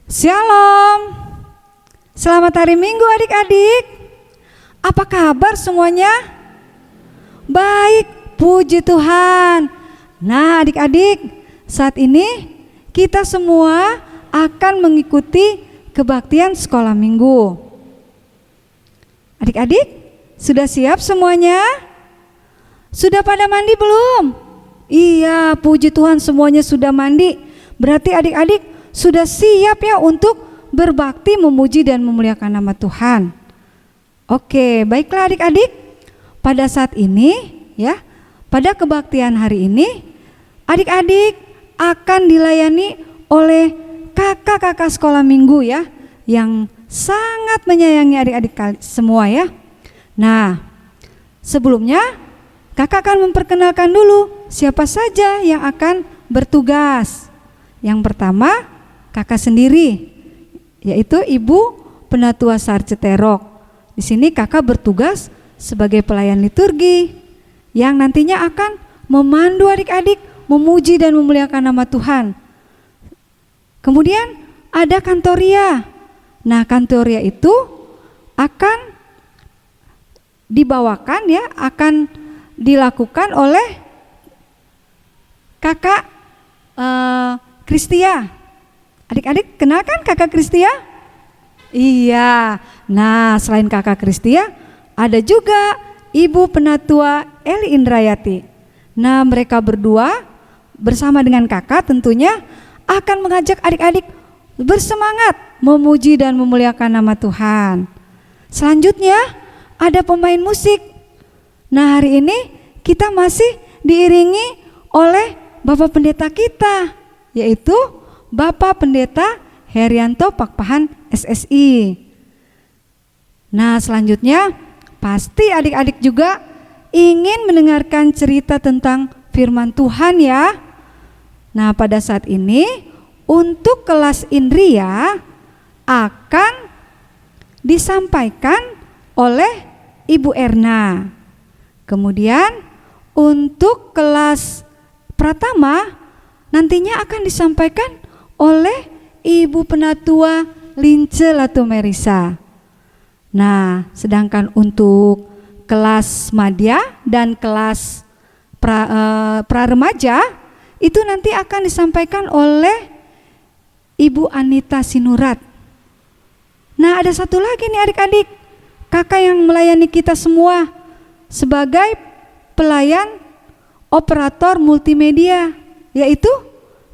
Shalom. Selamat hari Minggu adik-adik. Apa kabar semuanya? Baik, puji Tuhan. Nah adik-adik, saat ini kita semua akan mengikuti kebaktian sekolah minggu. Adik-adik, sudah siap semuanya? Sudah pada mandi belum? Iya, puji Tuhan semuanya sudah mandi. Berarti adik-adik sudah siap ya untuk berbakti, memuji dan memuliakan nama Tuhan. Oke, baiklah adik-adik. Pada saat ini ya, pada kebaktian hari ini, adik-adik akan dilayani oleh kakak-kakak sekolah minggu ya, yang sangat menyayangi adik-adik semua ya. Nah, sebelumnya kakak akan memperkenalkan dulu siapa saja yang akan bertugas. Yang pertama, kakak sendiri, yaitu Ibu Penatua Sarceterok. Di sini kakak bertugas sebagai pelayan liturgi yang nantinya akan memandu adik-adik memuji dan memuliakan nama Tuhan. Kemudian ada Kantoria. Nah, Kantoria itu akan dibawakan ya, akan dilakukan oleh kakak Kristia. Adik-adik kenalkan kakak Kristia? Iya. Nah, selain kakak Kristia, ada juga Ibu Penatua Eli Indrayati. Nah, mereka berdua bersama dengan kakak tentunya akan mengajak adik-adik bersemangat memuji dan memuliakan nama Tuhan. Selanjutnya ada pemain musik. Nah, hari ini kita masih diiringi oleh Bapak Pendeta kita, yaitu Bapak Pendeta Herianto Pakpahan SSI. Nah, selanjutnya pasti adik-adik juga ingin mendengarkan cerita tentang firman Tuhan ya. Nah, pada saat ini untuk kelas Indria akan disampaikan oleh Ibu Erna. Kemudian untuk kelas Pratama nantinya akan disampaikan oleh Ibu Penatua Lince Latumerisa. Nah, sedangkan untuk kelas Madya dan kelas Praremaja itu nanti akan disampaikan oleh Ibu Anita Sinurat. Nah, ada satu lagi nih adik-adik, kakak yang melayani kita semua sebagai pelayan operator multimedia, yaitu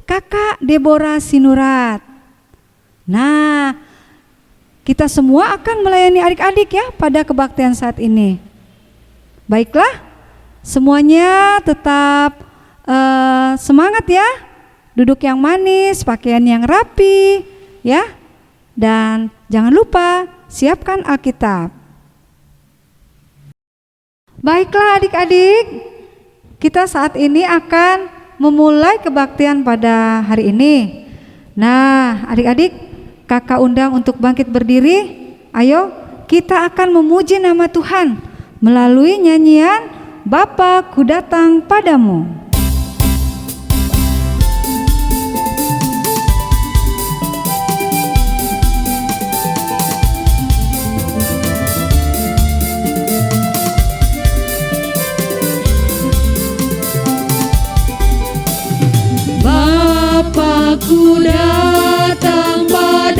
kakak Deborah Sinurat. Nah, kita semua akan melayani adik-adik ya pada kebaktian saat ini. Baiklah, semuanya tetap semangat ya. Duduk yang manis, pakaian yang rapi ya. Dan jangan lupa siapkan Alkitab. Baiklah adik-adik, kita saat ini akan memulai kebaktian pada hari ini. Nah, adik-adik, kakak undang untuk bangkit berdiri. Ayo, kita akan memuji nama Tuhan melalui nyanyian Bapa Ku Datang Padamu. Ku datang padamu,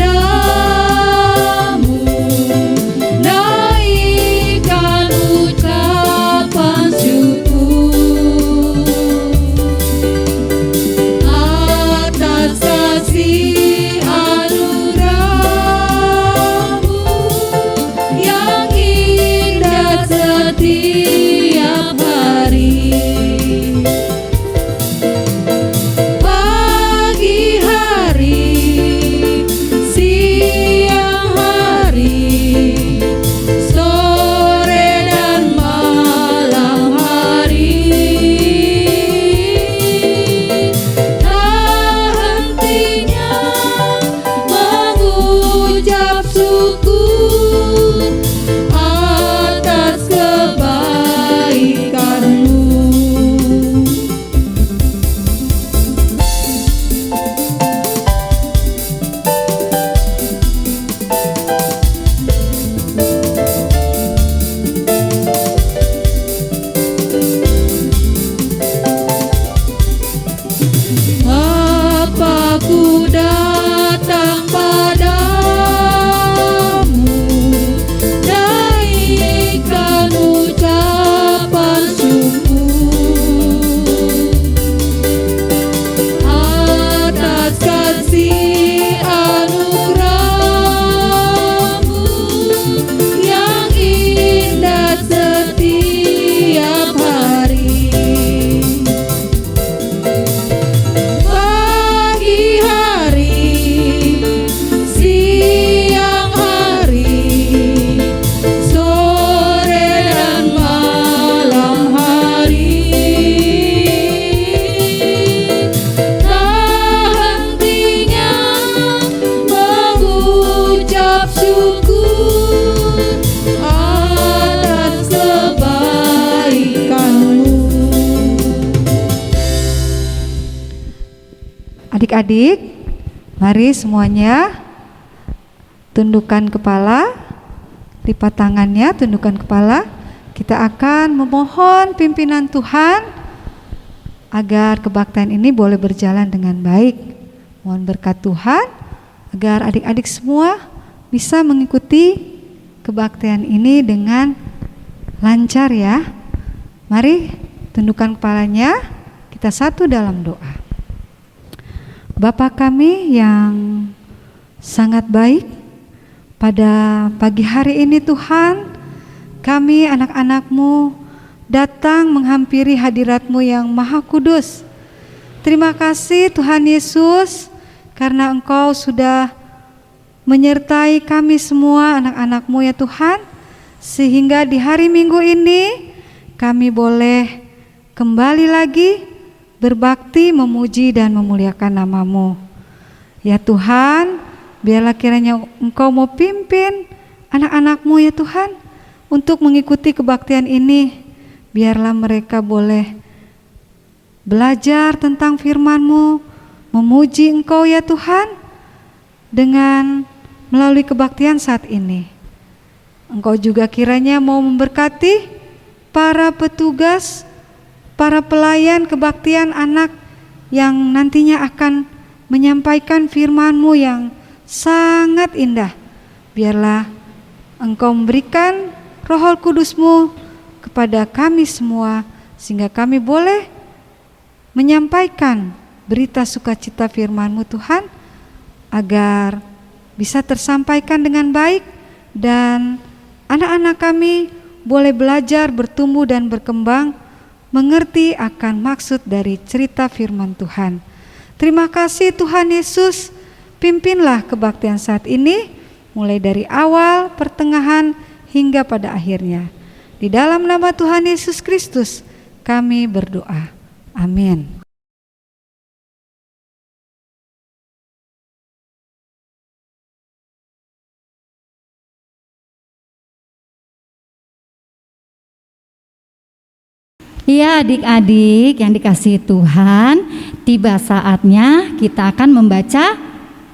naikkan ucapan syukur atas kasih anugerah-Mu yang indah setiap hari. Hari Adik-adik, mari semuanya tundukkan kepala, lipat tangannya, tundukkan kepala. Kita akan memohon pimpinan Tuhan agar kebaktian ini boleh berjalan dengan baik. Mohon berkat Tuhan agar adik-adik semua bisa mengikuti kebaktian ini dengan lancar ya. Mari tundukkan kepalanya, kita satu dalam doa. Bapa kami yang sangat baik, pada pagi hari ini Tuhan, kami anak-anak-Mu datang menghampiri hadirat-Mu yang Maha Kudus. Terima kasih Tuhan Yesus, karena Engkau sudah menyertai kami semua anak-anak-Mu ya Tuhan, sehingga di hari Minggu ini kami boleh kembali lagi berbakti, memuji dan memuliakan nama-Mu. Ya Tuhan, biarlah kiranya Engkau mau pimpin anak-anak-Mu ya Tuhan untuk mengikuti kebaktian ini. Biarlah mereka boleh belajar tentang firman-Mu, memuji Engkau ya Tuhan dengan melalui kebaktian saat ini. Engkau juga kiranya mau memberkati para petugas, para pelayan kebaktian anak yang nantinya akan menyampaikan firman-Mu yang sangat indah. Biarlah Engkau memberikan Roh Kudus-Mu kepada kami semua, sehingga kami boleh menyampaikan berita sukacita firman-Mu Tuhan, agar bisa tersampaikan dengan baik dan anak-anak kami boleh belajar, bertumbuh dan berkembang, mengerti akan maksud dari cerita firman Tuhan. Terima kasih Tuhan Yesus, pimpinlah kebaktian saat ini, mulai dari awal, pertengahan, hingga pada akhirnya. Di dalam nama Tuhan Yesus Kristus kami berdoa. Amin. Ya adik-adik yang dikasihi Tuhan, tiba saatnya kita akan membaca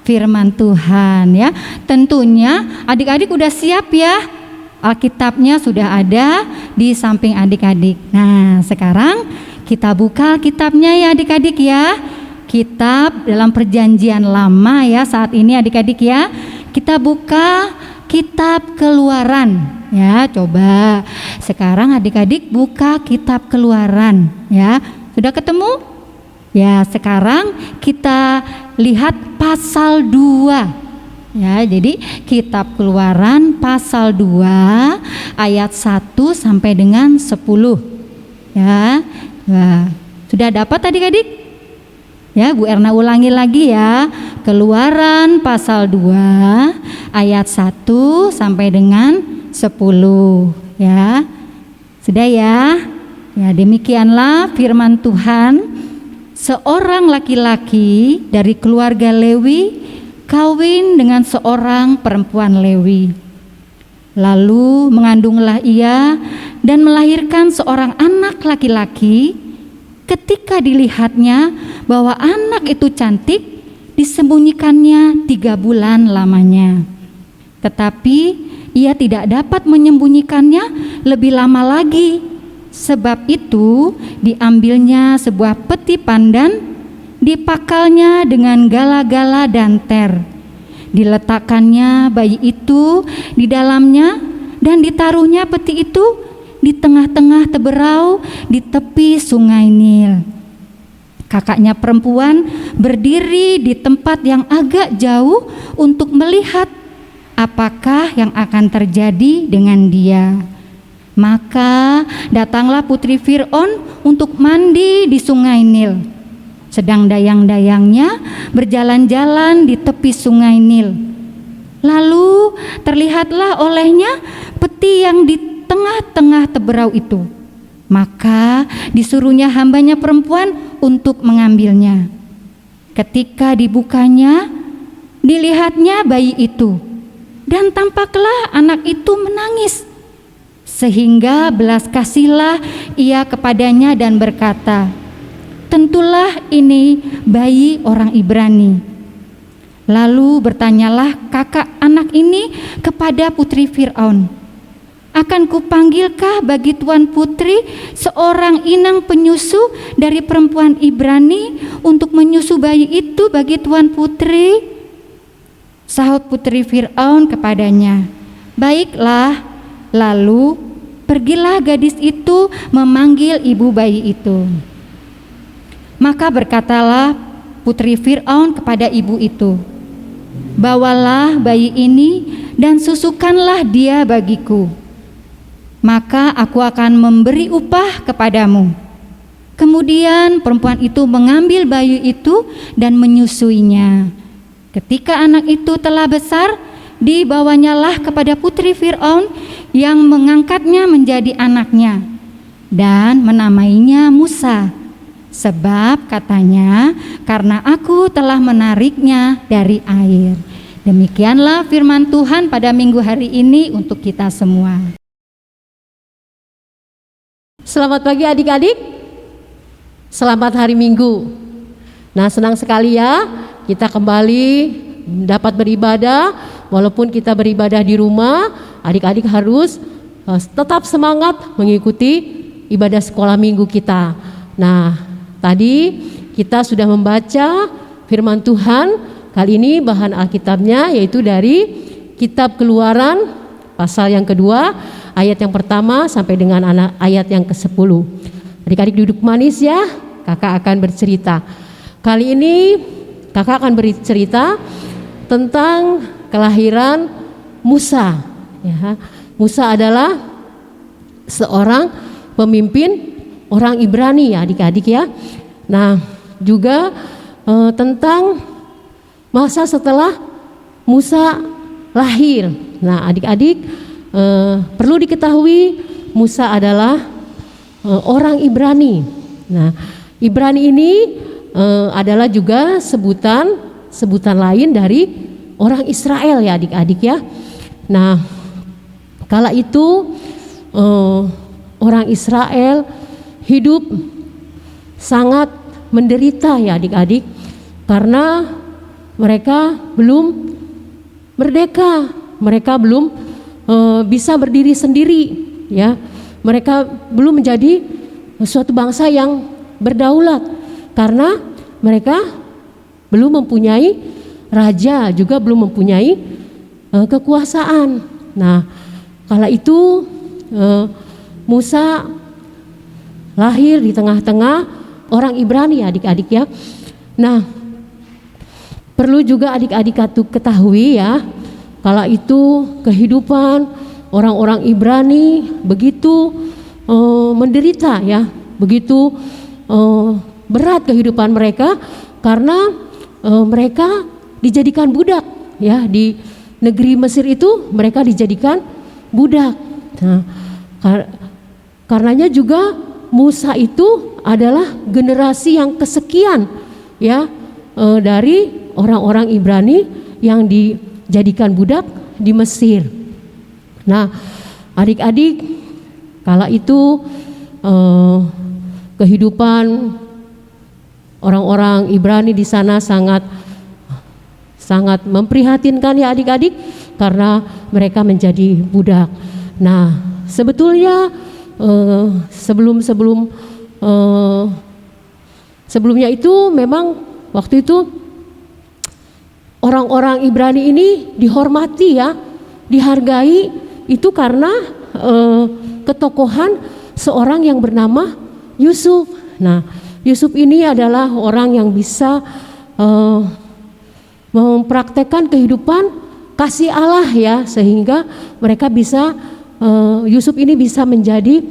firman Tuhan ya. Tentunya adik-adik udah siap ya, Alkitabnya sudah ada di samping adik-adik. Nah sekarang kita buka Alkitabnya ya adik-adik ya. Kitab dalam perjanjian lama ya saat ini adik-adik ya. Kita buka kitab Keluaran. Ya, coba sekarang adik-adik buka kitab Keluaran ya. Sudah ketemu? Ya, sekarang kita lihat pasal 2. Ya, jadi kitab Keluaran pasal 2 ayat 1 sampai dengan 10. Ya. Nah, sudah dapat adik-adik? Ya, Bu Erna ulangi lagi ya. Keluaran pasal 2 ayat 1 sampai dengan 10 ya. Sudah ya. Ya, demikianlah firman Tuhan. Seorang laki-laki dari keluarga Lewi kawin dengan seorang perempuan Lewi. Lalu mengandunglah ia dan melahirkan seorang anak laki-laki. Ketika dilihatnya bahwa anak itu cantik, disembunyikannya 3 bulan lamanya. Tetapi ia tidak dapat menyembunyikannya lebih lama lagi. Sebab itu diambilnya sebuah peti pandan, dipakalnya dengan gala-gala dan ter. Diletakkannya bayi itu di dalamnya dan ditaruhnya peti itu di tengah-tengah teberau di tepi sungai Nil. Kakaknya perempuan berdiri di tempat yang agak jauh untuk melihat apakah yang akan terjadi dengan dia. Maka datanglah putri Fir'aun untuk mandi di sungai Nil. Sedang dayang-dayangnya berjalan-jalan di tepi sungai Nil. Lalu terlihatlah olehnya peti yang di tengah-tengah teberau itu. Maka disuruhnya hambanya perempuan untuk mengambilnya. Ketika dibukanya, dilihatnya bayi itu. Dan tampaklah anak itu menangis. Sehingga belas kasihlah ia kepadanya dan berkata, tentulah ini bayi orang Ibrani. Lalu bertanyalah kakak anak ini kepada putri Fir'aun, akan kupanggilkah bagi tuan putri seorang inang penyusu dari perempuan Ibrani untuk menyusu bayi itu bagi tuan putri? Sahut putri Fir'aun kepadanya, baiklah. Lalu pergilah gadis itu memanggil ibu bayi itu. Maka berkatalah putri Fir'aun kepada ibu itu, bawalah bayi ini dan susukanlah dia bagiku, maka aku akan memberi upah kepadamu. Kemudian perempuan itu mengambil bayi itu dan menyusuinya. Ketika anak itu telah besar, dibawanyalah kepada putri Fir'aun yang mengangkatnya menjadi anaknya dan menamainya Musa, sebab katanya, karena aku telah menariknya dari air. Demikianlah firman Tuhan pada minggu hari ini untuk kita semua. Selamat pagi adik-adik, selamat hari Minggu. Nah, senang sekali ya kita kembali dapat beribadah. Walaupun kita beribadah di rumah, adik-adik harus tetap semangat mengikuti ibadah sekolah minggu kita. Nah, tadi kita sudah membaca firman Tuhan. Kali ini bahan Alkitabnya yaitu dari kitab Keluaran pasal yang kedua, ayat yang pertama sampai dengan ayat yang ke-10. Adik-adik duduk manis ya, kakak akan bercerita. Kali ini kakak akan bercerita tentang kelahiran Musa. Ya, Musa adalah seorang pemimpin orang Ibrani ya adik-adik ya. Nah, juga tentang masa setelah Musa lahir. Nah, adik-adik perlu diketahui Musa adalah orang Ibrani. Nah, Ibrani ini adalah juga sebutan lain dari orang Israel ya adik-adik ya. Nah, kala itu orang Israel hidup sangat menderita ya adik-adik, karena mereka belum merdeka, mereka belum bisa berdiri sendiri ya. Mereka belum menjadi suatu bangsa yang berdaulat karena mereka belum mempunyai raja, juga belum mempunyai kekuasaan. Nah, kala itu Musa lahir di tengah-tengah orang Ibrani adik-adik ya. Nah, perlu juga adik-adik ketahui ya, kala itu kehidupan orang-orang Ibrani begitu menderita ya, begitu berat kehidupan mereka karena mereka dijadikan budak ya. Di negeri Mesir itu mereka dijadikan budak. Nah, karenanya juga Musa itu adalah generasi yang kesekian ya dari orang-orang Ibrani yang dijadikan budak di Mesir. Nah, adik-adik, kala itu kehidupan orang-orang Ibrani di sana sangat memprihatinkan ya adik-adik, karena mereka menjadi budak. Nah, sebetulnya sebelumnya itu memang waktu itu orang-orang Ibrani ini dihormati ya, dihargai itu karena ketokohan seorang yang bernama Yusuf. Nah, Yusuf ini adalah orang yang bisa mempraktekkan kehidupan kasih Allah ya, sehingga mereka bisa Yusuf ini bisa menjadi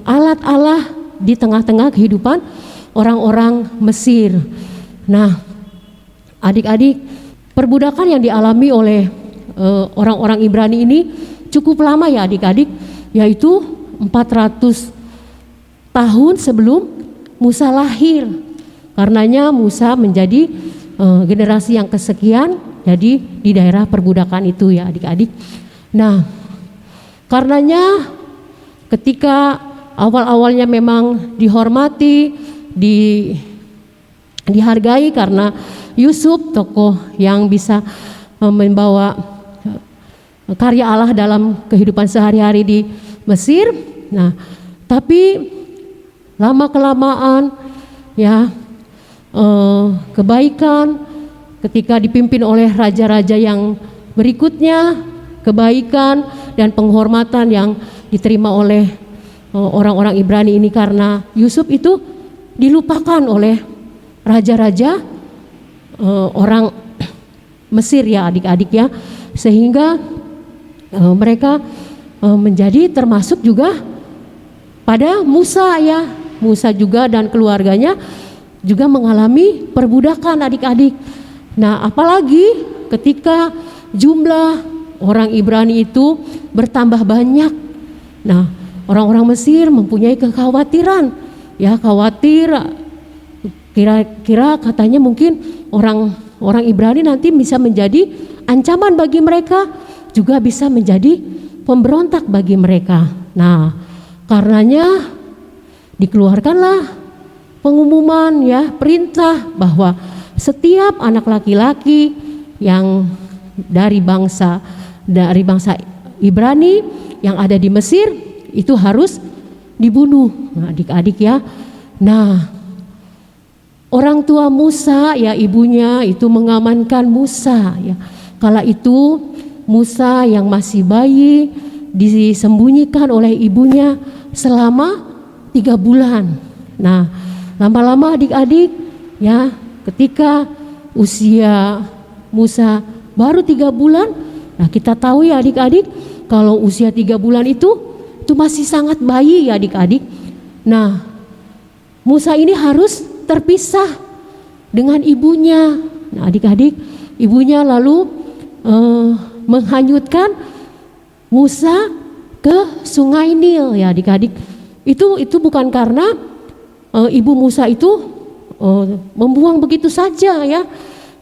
alat Allah di tengah-tengah kehidupan orang-orang Mesir. Nah, adik-adik, perbudakan yang dialami oleh orang-orang Ibrani ini cukup lama ya adik-adik, yaitu 400 tahun sebelum Musa lahir. Karenanya Musa menjadi generasi yang kesekian jadi di daerah perbudakan itu ya adik-adik. Nah, karenanya ketika awal-awalnya memang dihormati, dihargai karena Yusuf tokoh yang bisa membawa karya Allah dalam kehidupan sehari-hari di Mesir. Nah, tapi lama kelamaan ya kebaikan ketika dipimpin oleh raja-raja yang berikutnya, kebaikan dan penghormatan yang diterima oleh orang-orang Ibrani ini karena Yusuf itu dilupakan oleh raja-raja orang Mesir ya adik-adik ya, sehingga mereka menjadi termasuk juga pada Musa ya. Musa juga dan keluarganya juga mengalami perbudakan adik-adik. Nah, apalagi ketika jumlah orang Ibrani itu bertambah banyak. Nah, orang-orang Mesir mempunyai kekhawatiran, ya khawatir kira-kira katanya mungkin orang Ibrani nanti bisa menjadi ancaman bagi mereka, juga bisa menjadi pemberontak bagi mereka. Nah, karenanya dikeluarkanlah pengumuman ya, perintah bahwa setiap anak laki-laki yang dari bangsa Ibrani yang ada di Mesir itu harus dibunuh. Nah, adik-adik ya. Nah, orang tua Musa ya, ibunya itu mengamankan Musa ya. Kala itu Musa yang masih bayi disembunyikan oleh ibunya selama 3 bulan. Nah, lama-lama adik-adik ya, ketika usia Musa baru 3 bulan, nah kita tahu ya adik-adik, kalau usia 3 bulan itu masih sangat bayi ya adik-adik. Nah, Musa ini harus terpisah dengan ibunya. Nah, adik-adik, ibunya lalu menghanyutkan Musa ke sungai Nil ya adik-adik. Itu bukan karena ibu Musa itu membuang begitu saja ya,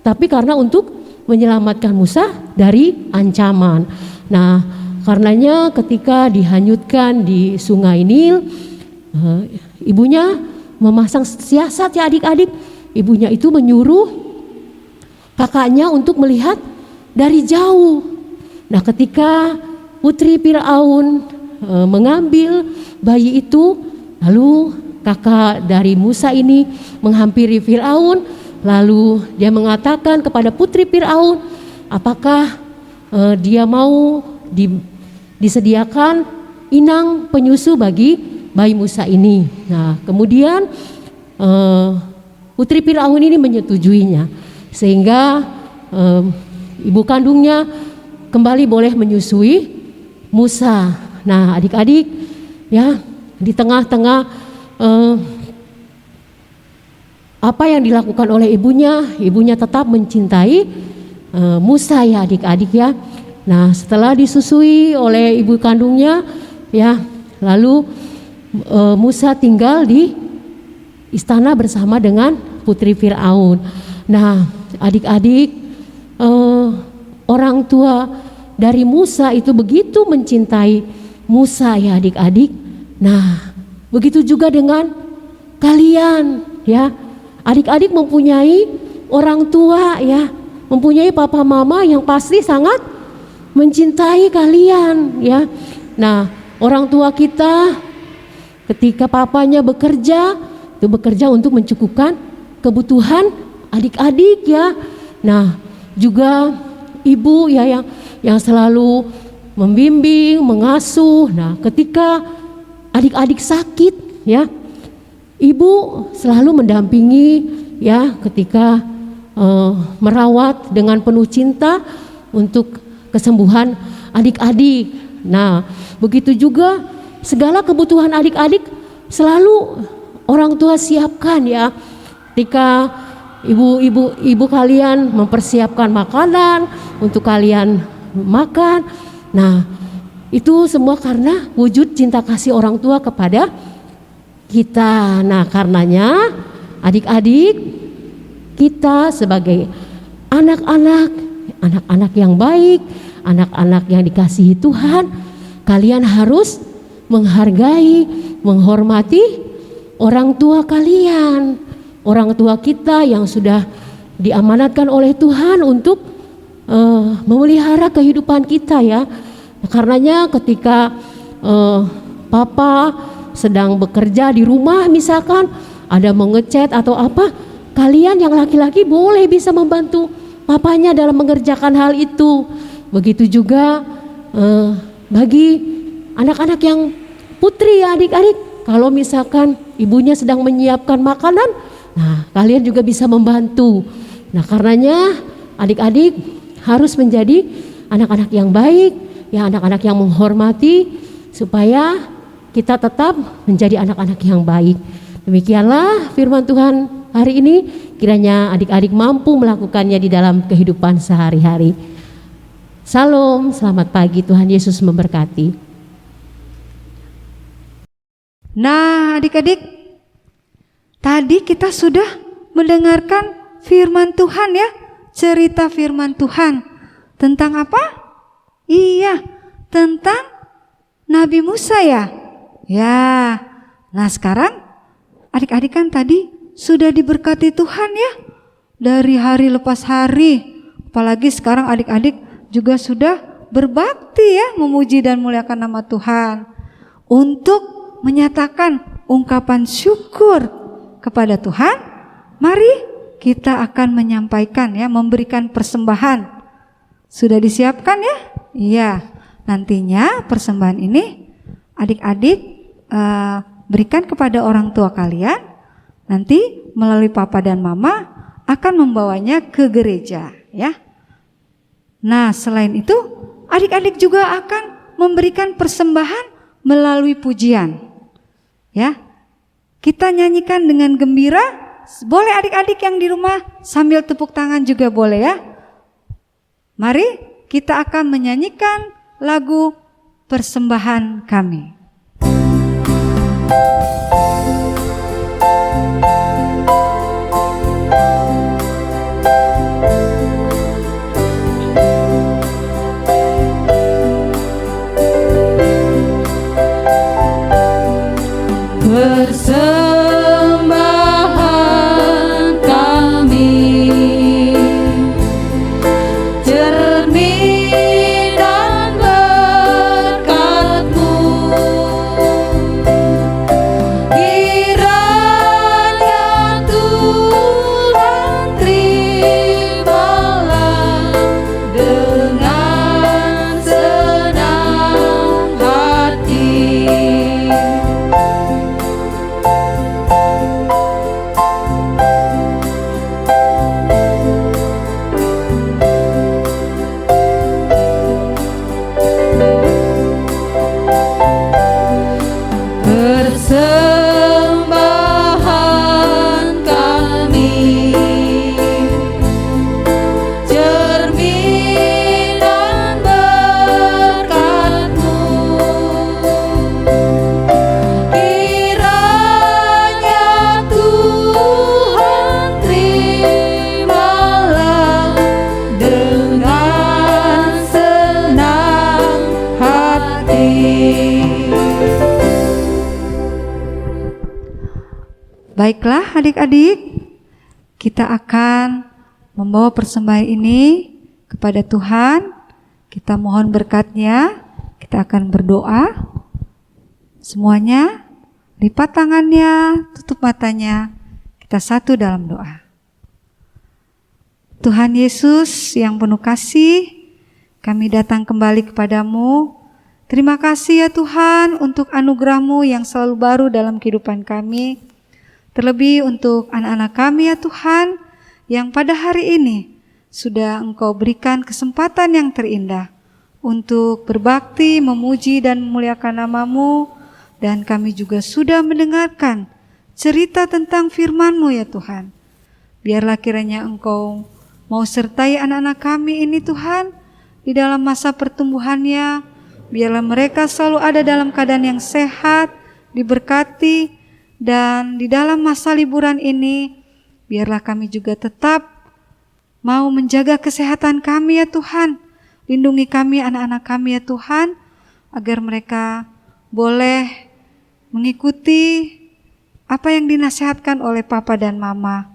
tapi karena untuk menyelamatkan Musa dari ancaman. Nah, karenanya ketika dihanyutkan di sungai Nil, ibunya memasang siasat ya adik-adik. Ibunya itu menyuruh kakaknya untuk melihat dari jauh. Nah, ketika putri Firaun mengambil bayi itu, lalu kakak dari Musa ini menghampiri Firaun, lalu dia mengatakan kepada putri Firaun, apakah dia mau disediakan inang penyusu bagi bayi Musa ini. Nah, kemudian putri Firaun ini menyetujuinya, sehingga ibu kandungnya kembali boleh menyusui Musa. Nah, adik-adik ya, di tengah-tengah apa yang dilakukan oleh ibunya tetap mencintai Musa ya adik-adik ya. Nah, setelah disusui oleh ibu kandungnya ya, lalu Musa tinggal di istana bersama dengan putri Firaun. Nah, adik-adik, orang tua dari Musa itu begitu mencintai Musa ya adik-adik. Nah, begitu juga dengan kalian ya. Adik-adik mempunyai orang tua ya, mempunyai papa mama yang pasti sangat mencintai kalian ya. Nah, orang tua kita ketika papanya bekerja, itu bekerja untuk mencukupkan kebutuhan adik-adik ya. Nah, juga ibu ya yang selalu membimbing, mengasuh. Nah, ketika adik-adik sakit ya, ibu selalu mendampingi ya, ketika merawat dengan penuh cinta untuk kesembuhan adik-adik. Nah, begitu juga segala kebutuhan adik-adik selalu orang tua siapkan ya. Ketika ibu kalian mempersiapkan makanan untuk kalian makan. Nah, itu semua karena wujud cinta kasih orang tua kepada kita. Nah, karenanya adik-adik, kita sebagai anak-anak yang baik, anak-anak yang dikasihi Tuhan, kalian harus menghargai, menghormati orang tua kalian, orang tua kita yang sudah diamanatkan oleh Tuhan untuk memelihara kehidupan kita ya. Karenanya ketika papa sedang bekerja di rumah misalkan ada mengecat atau apa, kalian yang laki-laki boleh bisa membantu papanya dalam mengerjakan hal itu. Begitu juga bagi anak-anak yang putri ya adik-adik, kalau misalkan ibunya sedang menyiapkan makanan, nah kalian juga bisa membantu. Nah karenanya adik-adik harus menjadi anak-anak yang baik, ya anak-anak yang menghormati, supaya kita tetap menjadi anak-anak yang baik. Demikianlah firman Tuhan hari ini, kiranya adik-adik mampu melakukannya di dalam kehidupan sehari-hari. Salam, selamat pagi, Tuhan Yesus memberkati. Nah adik-adik, tadi kita sudah mendengarkan firman Tuhan ya, cerita firman Tuhan. Tentang apa? Iya, tentang Nabi Musa ya. Ya, nah sekarang adik-adik kan tadi sudah diberkati Tuhan ya, dari hari lepas hari. Apalagi sekarang adik-adik juga sudah berbakti ya, memuji dan muliakan nama Tuhan, untuk menyatakan ungkapan syukur kepada Tuhan. Mari kita akan menyampaikan ya, memberikan persembahan. Sudah disiapkan ya? Iya. Nantinya persembahan ini adik-adik berikan kepada orang tua kalian. Nanti melalui papa dan mama akan membawanya ke gereja ya. Nah, selain itu adik-adik juga akan memberikan persembahan melalui pujian. Ya. Kita nyanyikan dengan gembira. Boleh adik-adik yang di rumah sambil tepuk tangan juga boleh ya. Mari kita akan menyanyikan lagu persembahan kami. Persembahan kami, cerminan berkat-Mu, kiranya Tuhan terimalah dengan senang hati. Persembahan kami, cerminan berkat-Mu, kiranya Tuhan terimalah dengan senang hati. Baiklah adik-adik, kita akan membawa persembahan ini kepada Tuhan. Kita mohon berkat-Nya. Kita akan berdoa. Semuanya lipat tangannya, tutup matanya. Kita satu dalam doa. Tuhan Yesus yang penuh kasih, kami datang kembali kepadamu. Terima kasih ya Tuhan untuk anugerah-Mu yang selalu baru dalam kehidupan kami. Terlebih untuk anak-anak kami ya Tuhan, yang pada hari ini sudah Engkau berikan kesempatan yang terindah untuk berbakti, memuji dan memuliakan nama-Mu. Dan kami juga sudah mendengarkan cerita tentang firman-Mu ya Tuhan. Biarlah kiranya Engkau mau sertai anak-anak kami ini Tuhan, di dalam masa pertumbuhannya. Biarlah mereka selalu ada dalam keadaan yang sehat, diberkati. Dan di dalam masa liburan ini, biarlah kami juga tetap mau menjaga kesehatan kami ya Tuhan. Lindungi kami, anak-anak kami ya Tuhan, agar mereka boleh mengikuti apa yang dinasihatkan oleh Papa dan Mama,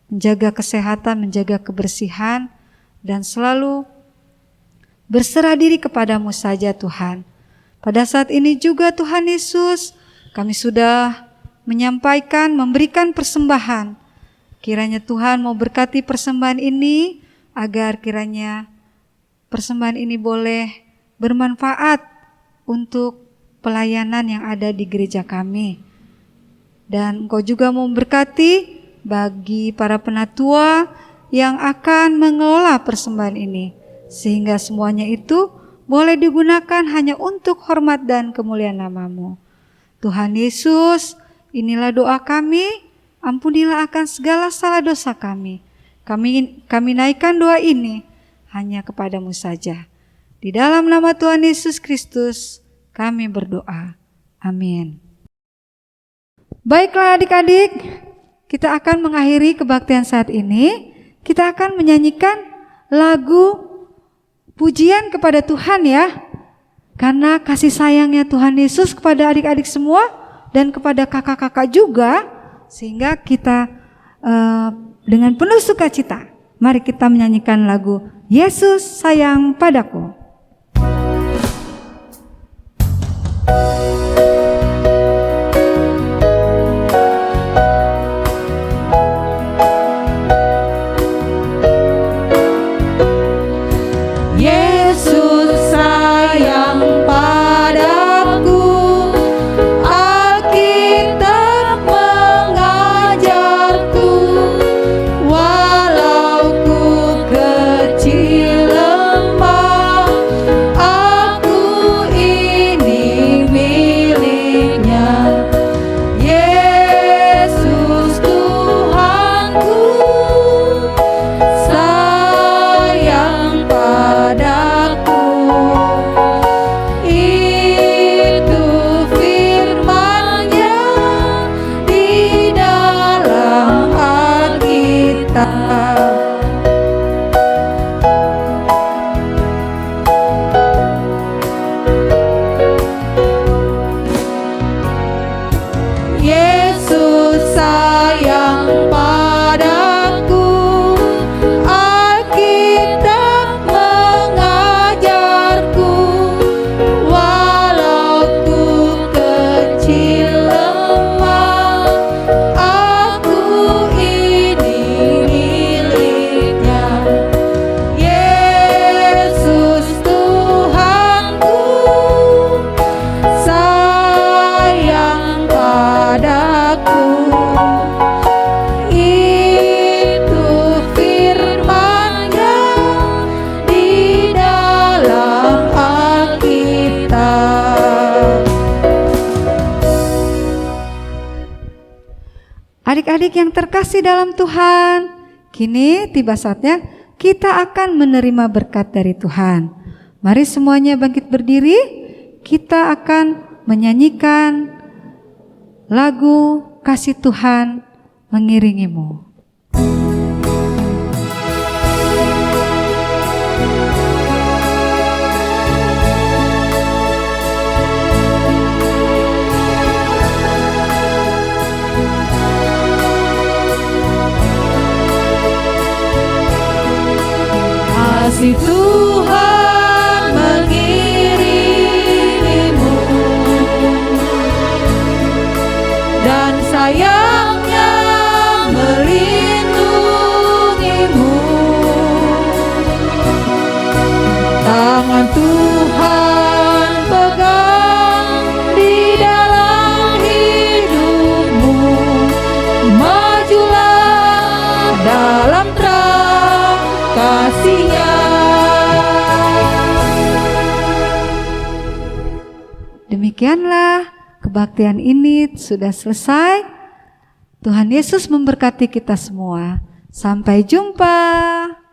menjaga kesehatan, menjaga kebersihan, dan selalu berserah diri kepadamu saja Tuhan. Pada saat ini juga Tuhan Yesus, kami sudah menyampaikan, memberikan persembahan. Kiranya Tuhan mau berkati persembahan ini, agar kiranya persembahan ini boleh bermanfaat untuk pelayanan yang ada di gereja kami. Dan Engkau juga mau berkati bagi para penatua yang akan mengelola persembahan ini, sehingga semuanya itu boleh digunakan hanya untuk hormat dan kemuliaan nama-Mu. Tuhan Yesus, inilah doa kami, ampunilah akan segala salah dosa kami. Kami naikkan doa ini hanya kepadamu saja. Di dalam nama Tuhan Yesus Kristus kami berdoa. Amin. Baiklah adik-adik, kita akan mengakhiri kebaktian saat ini. Kita akan menyanyikan lagu pujian kepada Tuhan ya. Karena kasih sayangnya Tuhan Yesus kepada adik-adik semua dan kepada kakak-kakak juga, sehingga kita dengan penuh sukacita, mari kita menyanyikan lagu Yesus Sayang Padaku. Adik-adik yang terkasih dalam Tuhan, kini tiba saatnya kita akan menerima berkat dari Tuhan. Mari semuanya bangkit berdiri, kita akan menyanyikan lagu Kasih Tuhan Mengiringimu. Kasih Tuhan mengiringimu dan sayangnya melindungimu. Tangan Tuhan pegang di dalam hidupmu. Majulah dalam terang kasih-Nya. Demikianlah kebaktian ini sudah selesai. Tuhan Yesus memberkati kita semua. Sampai jumpa.